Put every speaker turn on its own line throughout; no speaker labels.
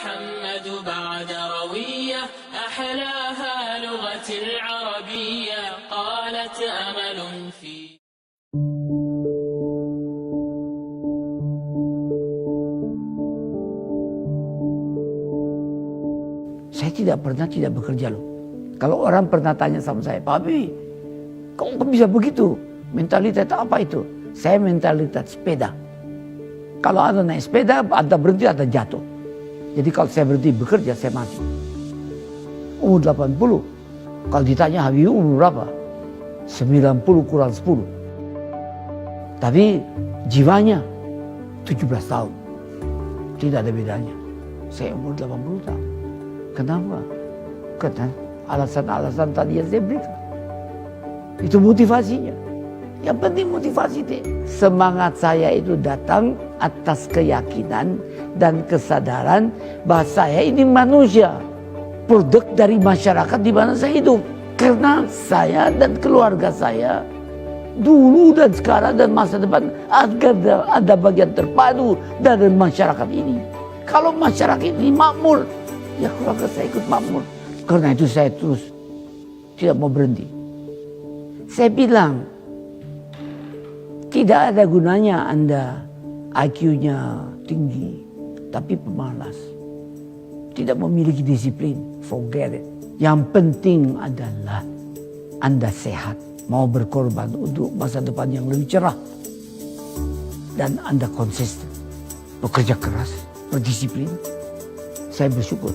محمد بعد روية أحلاها لغة العربية قالت أمل في
Saya tidak pernah tidak bekerja loh. Kalau orang pernah tanya sama saya, Pak Habibie, kok bisa begitu? Mentalitas apa itu? Saya mentalitas sepeda. Kalau ada naik sepeda, ada berhenti, ada jatuh. Jadi kalau saya berhenti bekerja, saya mati. Umur 80. Kalau ditanya Habibie umur berapa? 90 kurang 10. Tapi jiwanya 17 tahun. Tidak ada bedanya. Saya umur 80 tahun. Kenapa? Karena alasan-alasan tadi yang saya berikan. Itu motivasinya. Yang penting motivasi deh. Semangat saya itu datang atas keyakinan dan kesadaran bahwa saya ini manusia. Produk dari masyarakat di mana saya hidup. Karena saya dan keluarga saya dulu dan sekarang dan masa depan ada bagian terpadu dari masyarakat ini. Kalau masyarakat ini makmur, ya keluarga saya ikut makmur. Karena itu saya terus tidak mau berhenti. Saya bilang, tidak ada gunanya Anda IQ-nya tinggi, tapi pemalas. Tidak memiliki disiplin, forget it. Yang penting adalah Anda sehat, mau berkorban untuk masa depan yang lebih cerah. Dan Anda konsisten, bekerja keras, berdisiplin. Saya bersyukur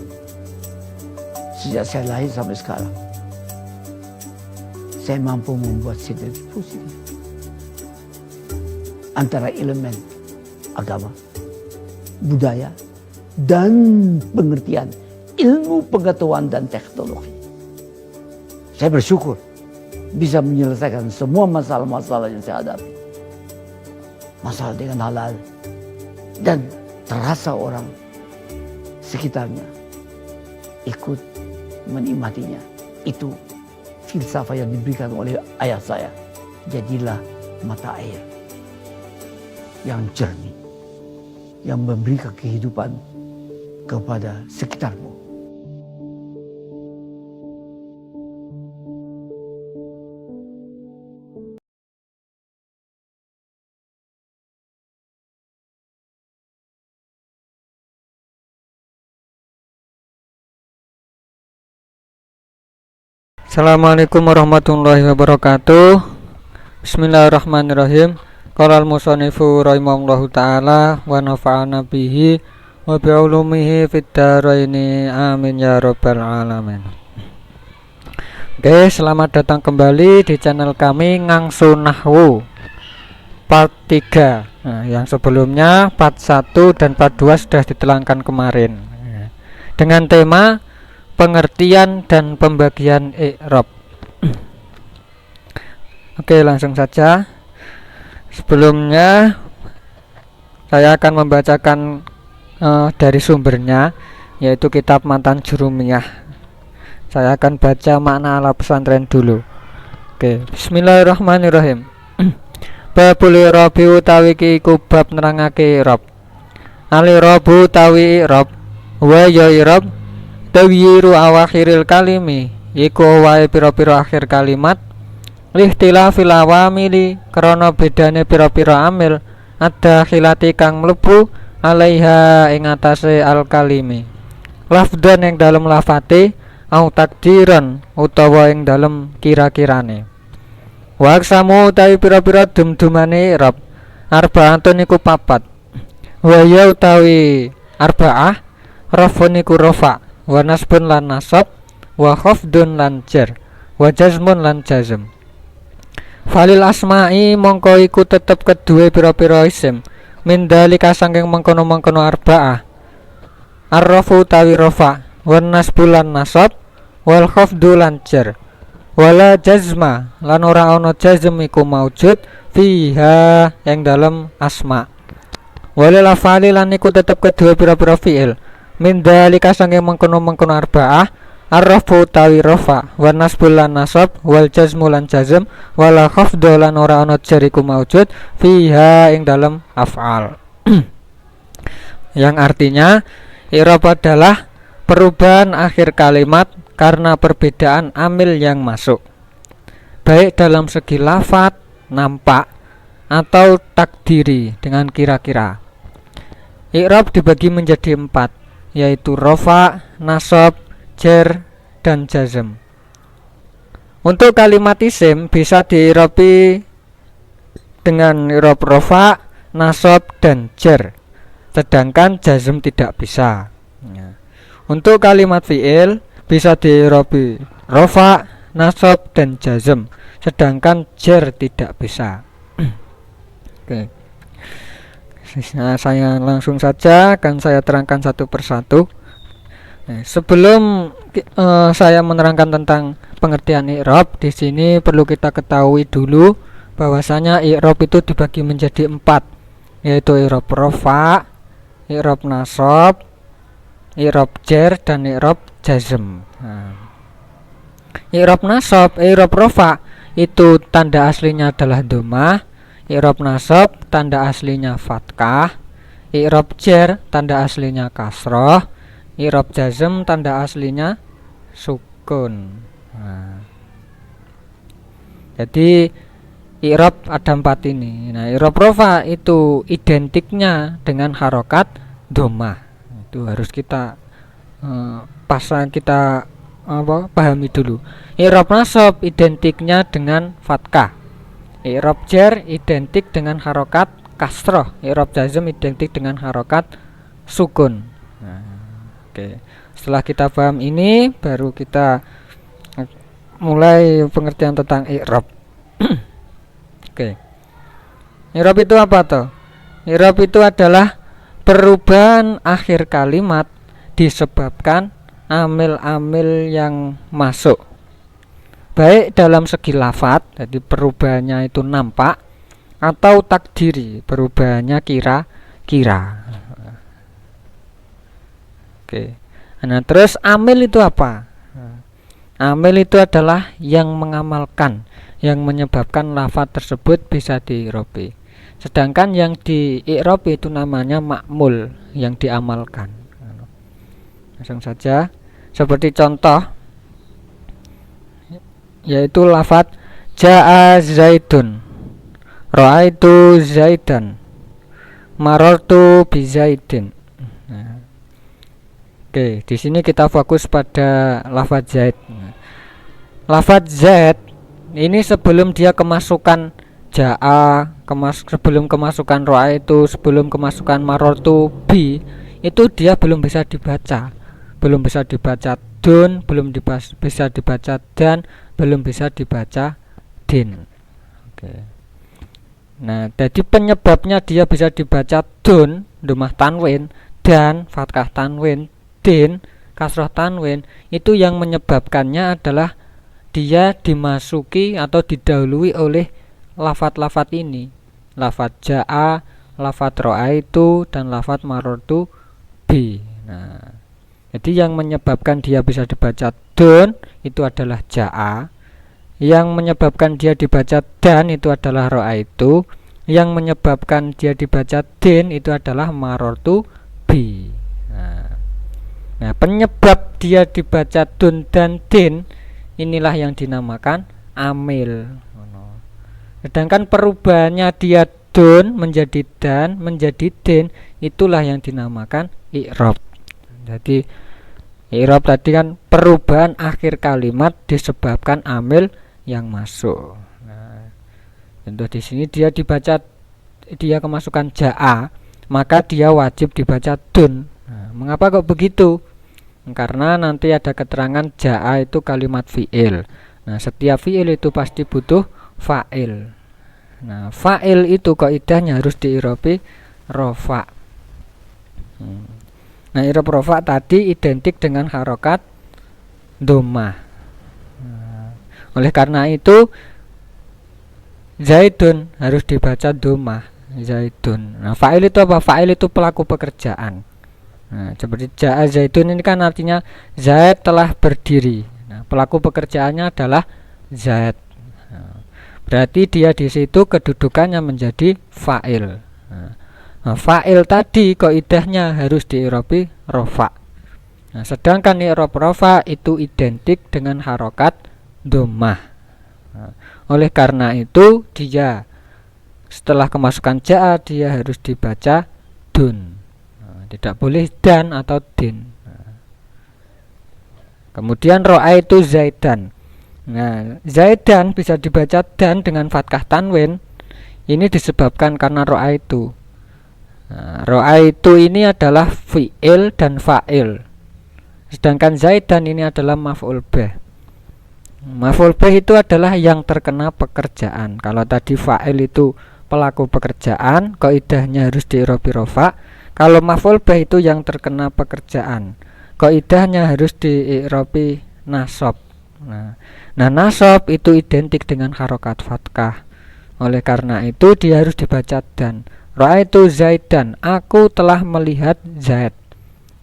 sejak saya lahir sampai sekarang saya mampu membuat sinergi positif antara elemen agama, budaya, dan pengertian ilmu pengetahuan dan teknologi. Saya bersyukur bisa menyelesaikan semua masalah-masalah yang saya hadapi. Masalah dengan halal, dan terasa orang sekitarnya ikut menikmatinya. Itu filsafat yang diberikan oleh ayah saya. Jadilah mata air yang jernih, yang memberikan kehidupan kepada sekitarmu.
Assalamualaikum warahmatullahi wabarakatuh. Bismillahirrahmanirrahim. Qala al-musannifu rahimahullahu ta'ala wa nafa'ana bihi wa bi'ulumihi fid dharaini amin ya rabbal alamin. Oke, selamat datang kembali di channel kami Ngangsu Nahwu part 3. Nah, yang sebelumnya part 1 dan part 2 sudah ditelangkan kemarin dengan tema pengertian dan pembagian i'rab. Oke, langsung saja. Sebelumnya saya akan membacakan dari sumbernya, yaitu kitab Matan Jurumiyah. Saya akan baca makna ala pesantren dulu. Oke, bismillahirrahmanirrahim. Babul i'rabi utawi iku bab nerangake i'rab. Al-i'rabu utawi i'rab wa ya i'rab tawyiru awakhiril kalimi iku wae pira-pira akhir kalimat lihtilafil awamili krana bedane pira-pira amil ada khilati kang mlebu alaiha ing atase al kalimi lafdan ing dalem lafate au takdiran utawa ing dalem kira-kirane wa aksamu utawi pira-pira dum-dumane i'rab arbaatun iku papat wa ya utawi arbaah rafun iku rafa wa nasbun lan nasab wa khafdun lan jar wa jazmun lan jazm. Falil asma'i mongko iku tetep kedue pira-pira isim min dalika saking mengkono-mengkono arba'ah arrafu tawi rafa wa nasbu lan nasab wal khafdu lan jar wala jazma lan ora ana jazm iku maujud fiha yang dalam asma walil afali lan iku tetep kedue pira-pira fi'il min dalika saking mengkono-mengkono arba'ah arrafu tawi rafa wa nasbul lan nasab wal jazmu lan jazm wala khafdu lan ora ana jar iku maujud fiha ing dalam af'al. Yang artinya I'rab adalah perubahan akhir kalimat karena perbedaan amil yang masuk, baik dalam segi lafadz, nampak, atau takdiri dengan kira-kira. I'rab dibagi menjadi 4, yaitu rofa, nasab, jar, dan jazm. Untuk kalimat isim bisa di'irabi dengan i'rab rofa, nasab, dan jar, sedangkan jazm tidak bisa. Untuk kalimat fi'il bisa di'irabi rofa, nasab, dan jazm, sedangkan jar tidak bisa. Oke. Nah, saya langsung saja akan saya terangkan satu persatu. Sebelum saya menerangkan tentang pengertian i'rab, di sini perlu kita ketahui dulu bahwasanya i'rab itu dibagi menjadi 4, yaitu i'rab rofa, i'rab nasab, i'rab jar, dan i'rab jazm. I'rab nasab, i'rab rofa itu tanda aslinya adalah dhammah. I'rab nasab tanda aslinya fathah, i'rab jar tanda aslinya kasroh, i'rab jazm tanda aslinya sukun. Jadi i'rab ada 4 ini. Nah, i'rab rofa itu identiknya dengan harokat dhammah. Itu harus kita pahami dulu. I'rab nasab identiknya dengan fathah. I'rab jar identik dengan harokat kasroh. I'rab jazm identik dengan harokat sukun. Oke. Setelah kita paham ini, baru kita mulai pengertian tentang i'rab. Oke. I'rab itu apa toh? I'rab itu adalah perubahan akhir kalimat disebabkan amil-amil yang masuk, baik dalam segi lafadz, jadi perubahannya itu nampak, atau takdiri, perubahannya kira-kira. Oke. Nah, terus amil itu apa? Amil itu adalah yang mengamalkan, yang menyebabkan lafadz tersebut bisa di'irabi. Sedangkan yang di-i'rab itu namanya ma'mul, yang diamalkan. Langsung saja, seperti contoh, yaitu lafadz ja'a zaidun, ra'aitu zaidan, marartu bi zaidin. Oke, di sini kita fokus pada lafadz zaid. Lafadz zaid ini sebelum dia kemasukan ja'a, sebelum kemasukan ra'aitu, sebelum kemasukan marartu bi, itu dia belum bisa dibaca. Belum bisa dibaca dun, belum bisa dibaca dan, belum bisa dibaca din. Oke. Nah, jadi penyebabnya dia bisa dibaca dun, dhammah tanwin, dan fathah tanwin, din, kasroh tanwin, itu yang menyebabkannya adalah dia dimasuki atau didahului oleh lafadz-lafadz ini, lafadz ja'a, lafadz ra'aitu, dan lafadz marartu bi. Nah, jadi yang menyebabkan dia bisa dibaca dun itu adalah ja'a, yang menyebabkan dia dibaca dan itu adalah ra'aitu, yang menyebabkan dia dibaca din itu adalah marartu bi. Nah, penyebab dia dibaca dun dan din inilah yang dinamakan amil. Sedangkan perubahannya dia dun menjadi dan, menjadi din, itulah yang dinamakan i'rab. Jadi i'rab tadi kan perubahan akhir kalimat disebabkan amil yang masuk. Nah, contoh di sini dia kemasukan ja'a, maka dia wajib dibaca dun. Nah, mengapa kok begitu? Karena nanti ada keterangan ja'a itu kalimat fi'il. Nah, setiap fi'il itu pasti butuh fa'il. Nah, fa'il itu kaidahnya harus di'irabi rofa. Nah, i'rab rofa tadi identik dengan harokat dhammah. Oleh karena itu zaidun harus dibaca dhammah, zaidun. Nah, fa'il itu apa? Fa'il itu pelaku pekerjaan. Nah, seperti ja'a zaidun ini kan artinya Zaid telah berdiri. Nah, pelaku pekerjaannya adalah Zaid. Nah, berarti dia di situ kedudukannya menjadi fa'il. Nah, Nah, fa'il tadi qaidahnya harus diirobi rofa. Nah, sedangkan i'rab rofa itu identik dengan harokat dhammah. Nah, oleh karena itu dia setelah kemasukan ja'a dia harus dibaca dun. Nah, tidak boleh dan atau din. Nah, kemudian ra'aitu zaidan. Nah, zaidan bisa dibaca dan dengan fathah tanwin. Ini disebabkan karena ra'aitu. Nah, ra'aitu ini adalah fi'il dan fa'il. Sedangkan zaidan ini adalah maf'ul bih. Maf'ul bih itu adalah yang terkena pekerjaan. Kalau tadi fa'il itu pelaku pekerjaan, qaidahnya harus diirobi rofa. Kalau maf'ul bih itu yang terkena pekerjaan, qaidahnya harus diirobi nasab. Nah, nasab itu identik dengan harokat fathah. Oleh karena itu dia harus dibaca dan. Ra'aitu zaidan, aku telah melihat Zaid.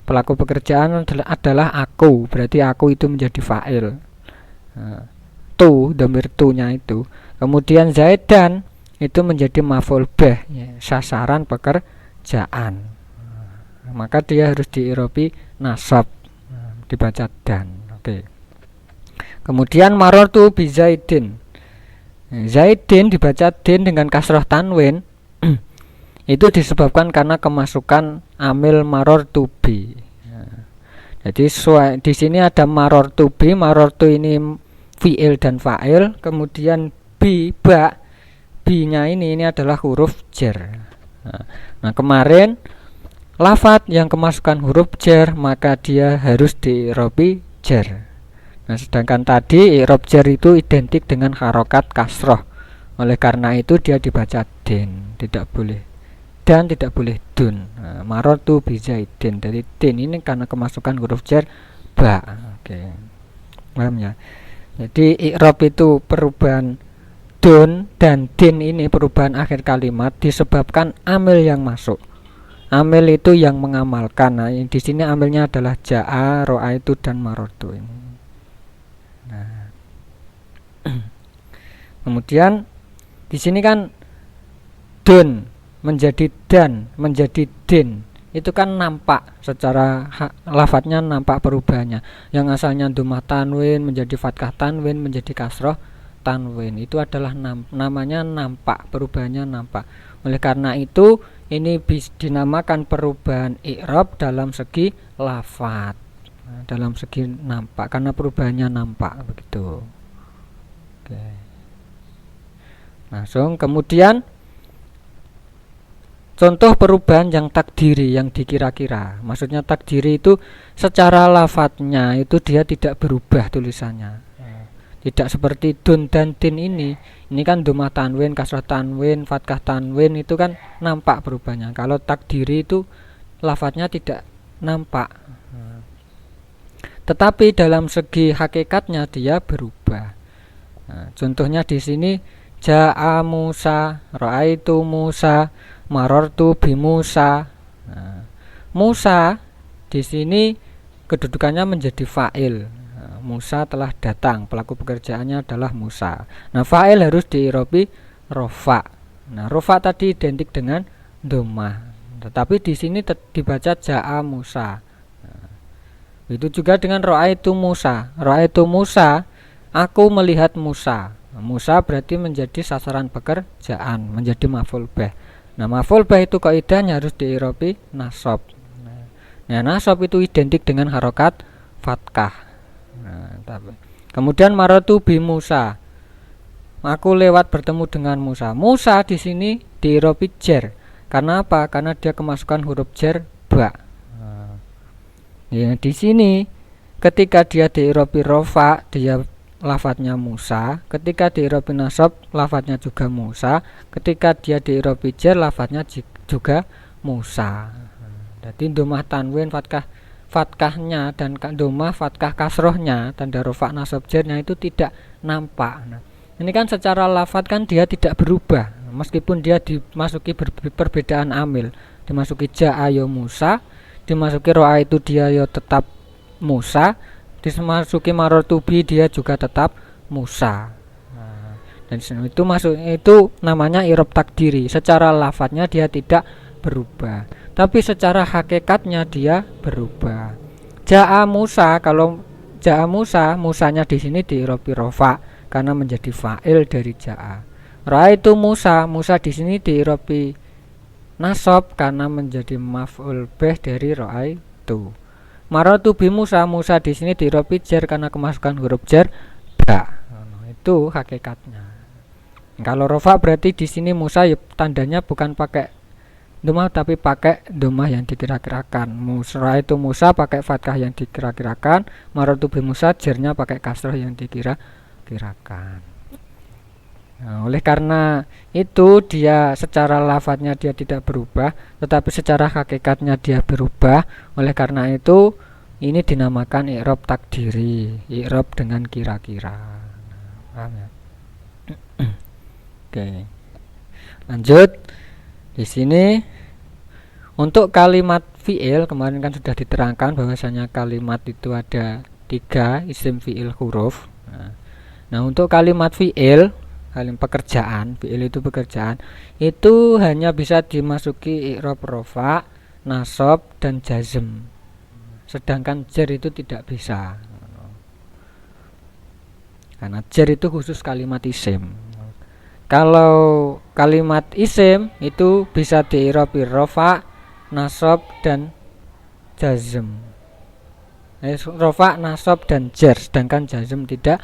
Pelaku pekerjaan adalah aku, berarti aku itu menjadi fa'il. Nah, dhamir tu-nya itu. Kemudian zaidan itu menjadi maf'ul bih, ya, sasaran pekerjaan. Nah, maka dia harus diirobi nasab, dibaca dan. Oke. Kemudian marartu bi zaidin. Zaidin dibaca din dengan kasroh tanwin. Itu disebabkan karena kemasukan amil marartu bi. Jadi di sini ada marartu bi, marartu ini fi'il dan fa'il, kemudian ba, bi-nya ini adalah huruf jar. Nah, kemarin lafadz yang kemasukan huruf jar maka dia harus diirobi jar. Nah, sedangkan tadi i'rab jar itu identik dengan harokat kasroh. Oleh karena itu dia dibaca din, tidak boleh dan tidak boleh dun. Nah, marartu bi zaidin, dari din ini karena kemasukan huruf jar ba. Oke. Paham ya? Jadi i'rab itu perubahan dun dan din ini perubahan akhir kalimat disebabkan amil yang masuk. Amil itu yang mengamalkan. Nah, di sini amilnya adalah ja'a, ra'aitu dan marartu ini. Nah. Kemudian di sini kan dun menjadi dan menjadi din itu kan nampak secara lafadznya, nampak perubahannya. Yang asalnya dhammah tanwin menjadi fathah tanwin menjadi kasroh tanwin, itu adalah namanya nampak, perubahannya nampak. Oleh karena itu ini dinamakan perubahan i'rab dalam segi lafadz, dalam segi nampak, karena perubahannya nampak begitu. Oke. Langsung kemudian contoh perubahan yang takdiri, yang dikira-kira. Maksudnya takdiri itu secara lafadznya itu dia tidak berubah tulisannya. Tidak seperti dun dan din ini. Ini kan dhammah tanwin, kasroh tanwin, fathah tanwin itu kan nampak perubahannya. Kalau takdiri itu lafadznya tidak nampak. Tetapi dalam segi hakikatnya dia berubah. Nah, contohnya di sini ja'a Musa, ra'aitu Musa, marartu bi Musa. Nah, Musa di sini kedudukannya menjadi fa'il. Nah, Musa telah datang, pelaku pekerjaannya adalah Musa. Nah, fa'il harus diirobi rofa. Nah, rofa tadi identik dengan dhammah. Tetapi di sini dibaca ja'a Musa. Nah, itu juga dengan ra'aitu Musa. Ra'aitu Musa, aku melihat Musa. Nah, Musa berarti menjadi sasaran pekerjaan, menjadi maf'ul bih. Nah, maf'ul bih itu kaidahnya harus diirobi nasab. Nah, nasab itu identik dengan harokat fathah. Nah, kemudian marartu bi Musa, aku lewat bertemu dengan Musa. Musa di sini diirobi jar. Karena apa? Karena dia kemasukan huruf jar ba. Ya, di sini ketika dia diirobi rofa, dia lafadznya Musa. Ketika diirobi nasab, lafadznya juga Musa. Ketika dia diirobi jar, lafadznya juga Musa. Jadi dhammah tanwin fathahnya dan dhammah fathah kasrohnya, tanda rofa nasab jarnya itu tidak nampak. Nah, ini kan secara lafadz kan dia tidak berubah, meskipun dia dimasuki perbedaan amil. Dimasuki ja'a ya Musa, dimasuki ro'a itu dia ya tetap Musa, dimasuki marartu bi dia juga tetap Musa. Nah, dan itu namanya i'rab takdiri. Secara lafadznya dia tidak berubah, tapi secara hakikatnya dia berubah. Ja'a Musa, kalau Ja'a Musa, Musanya di sini diirobi rofa karena menjadi fa'il dari ja'a. Ra'aitu Musa, Musa di sini diirobi nasab karena menjadi maf'ul bih dari ra'aitu. Marartu bi Musa, Musa di sini diirobi jar karena kemasukan huruf jar ba. Itu hakikatnya. Kalau rofa berarti di sini Musa ya, tandanya bukan pakai domah tapi pakai domah yang dikira-kirakan. Musa itu Musa pakai fathah yang dikira-kirakan. Marartu bi Musa jarnya pakai kasrah yang dikira-kirakan. Nah, oleh karena itu dia secara lafadznya dia tidak berubah, tetapi secara hakikatnya dia berubah. Oleh karena itu ini dinamakan i'rab takdiri, i'rab dengan kira-kira. Paham ya? Oke. Lanjut. Di sini untuk kalimat fi'il kemarin kan sudah diterangkan bahwasanya kalimat itu ada 3 isim fi'il huruf. Nah, untuk kalimat fi'il, kalimat pekerjaan, fi'il itu pekerjaan, itu hanya bisa dimasuki i'rab rofa, nasab dan jazm. Sedangkan jar itu tidak bisa. Karena jar itu khusus kalimat isim. Kalau kalimat isim itu bisa diirobi rofa, nasab dan jazm. Rofa, nasab dan jar, sedangkan jazm tidak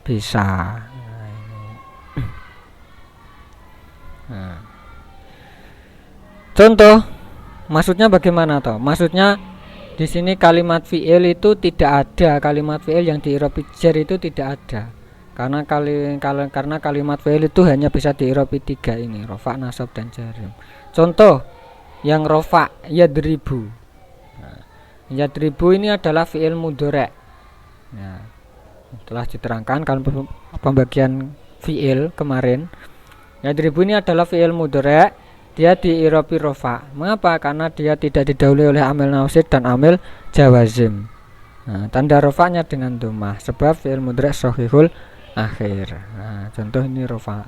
bisa. Nah. Contoh, maksudnya bagaimana toh? Maksudnya di sini kalimat fi'il itu tidak ada, kalimat fi'il yang diirobi jar itu tidak ada. Karena kalimat fi'il itu hanya bisa diirobi 3 ini, rofa, nasab dan jazm. Contoh yang rofa, yadribu. Nah, yadribu ini adalah fi'il mudhari'. Nah, telah diterangkan kalau pembagian fi'il kemarin. Yadribu ini adalah fi'il mudhari', dia diirobi rofa. Mengapa? Karena dia tidak didahului oleh amil nasib dan amil jawazim. Nah, tanda rofanya dengan dhammah sebab fi'il mudhari' shahihul akhir. Nah, contoh ini rofa.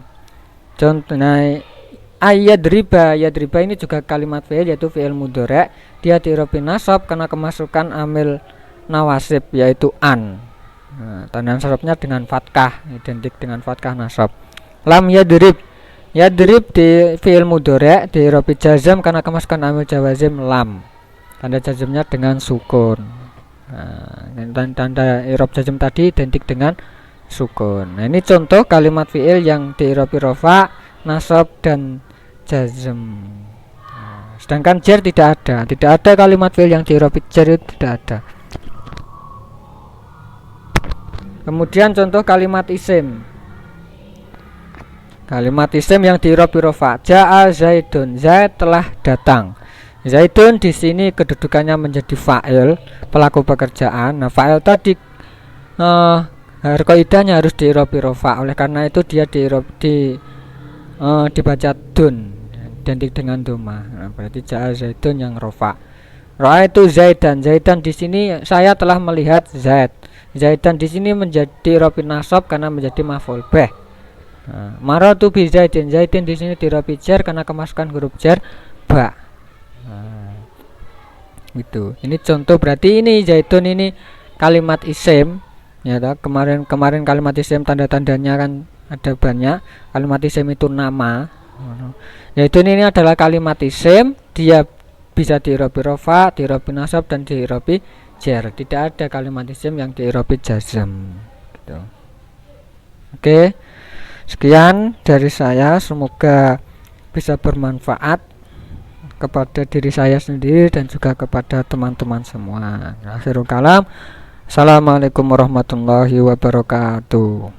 Contoh ayadriba, yadriba ini juga kalimat fi'il yaitu fi'il mudhari', dia diirobi nasab karena kemasukan amil nawasib yaitu an. Nah, tanda nasabnya dengan fathah, identik dengan fathah nasab. Lam yadrib, yadrib di fi'il mudhari' diirobi jazm karena kemasukan amil jawazim lam. Tanda jazmnya dengan sukun. Nah, tanda i'rab jazm tadi identik dengan sukun. Nah, ini contoh kalimat fi'il yang diirobi rofa, nasab dan jazm. Nah, sedangkan jar tidak ada kalimat fi'il yang diirobi jar itu tidak ada. Kemudian contoh kalimat isim. Kalimat isim yang diirobi rofa, ja'a zaidun, Zaid telah datang. Zaidun di sini kedudukannya menjadi fa'il, pelaku pekerjaan. Nah, fa'il tadi qaidahnya harus diirobi rofa. Oleh karena itu dia dibaca dun, identik dengan dhammah. Nah, berarti ja'a zaidun yang rofa. Ra'aitu zaidan, Zaidan di sini saya telah melihat Zaid. Zaidan di sini menjadi irobi nasab karena menjadi maf'ul bih. Nah, marartu bi Zaidin, Zaidin di sini diirobi jar karena kemasukan huruf jar ba. Nah, itu. Ini contoh, berarti ini Zaidun ini kalimat isim. Ya, kemarin kalimat isim tanda-tandanya kan ada banyak. Kalimat isim itu nama. Zaidun ini adalah kalimat isim, dia bisa diirobi rofa, diirobi nasab dan diirobi jar. Tidak ada kalimat isim yang diirobi jazm. Gitu. Oke. Sekian dari saya, semoga bisa bermanfaat kepada diri saya sendiri dan juga kepada teman-teman semua. Akhirul kalam. Assalamualaikum warahmatullahi wabarakatuh.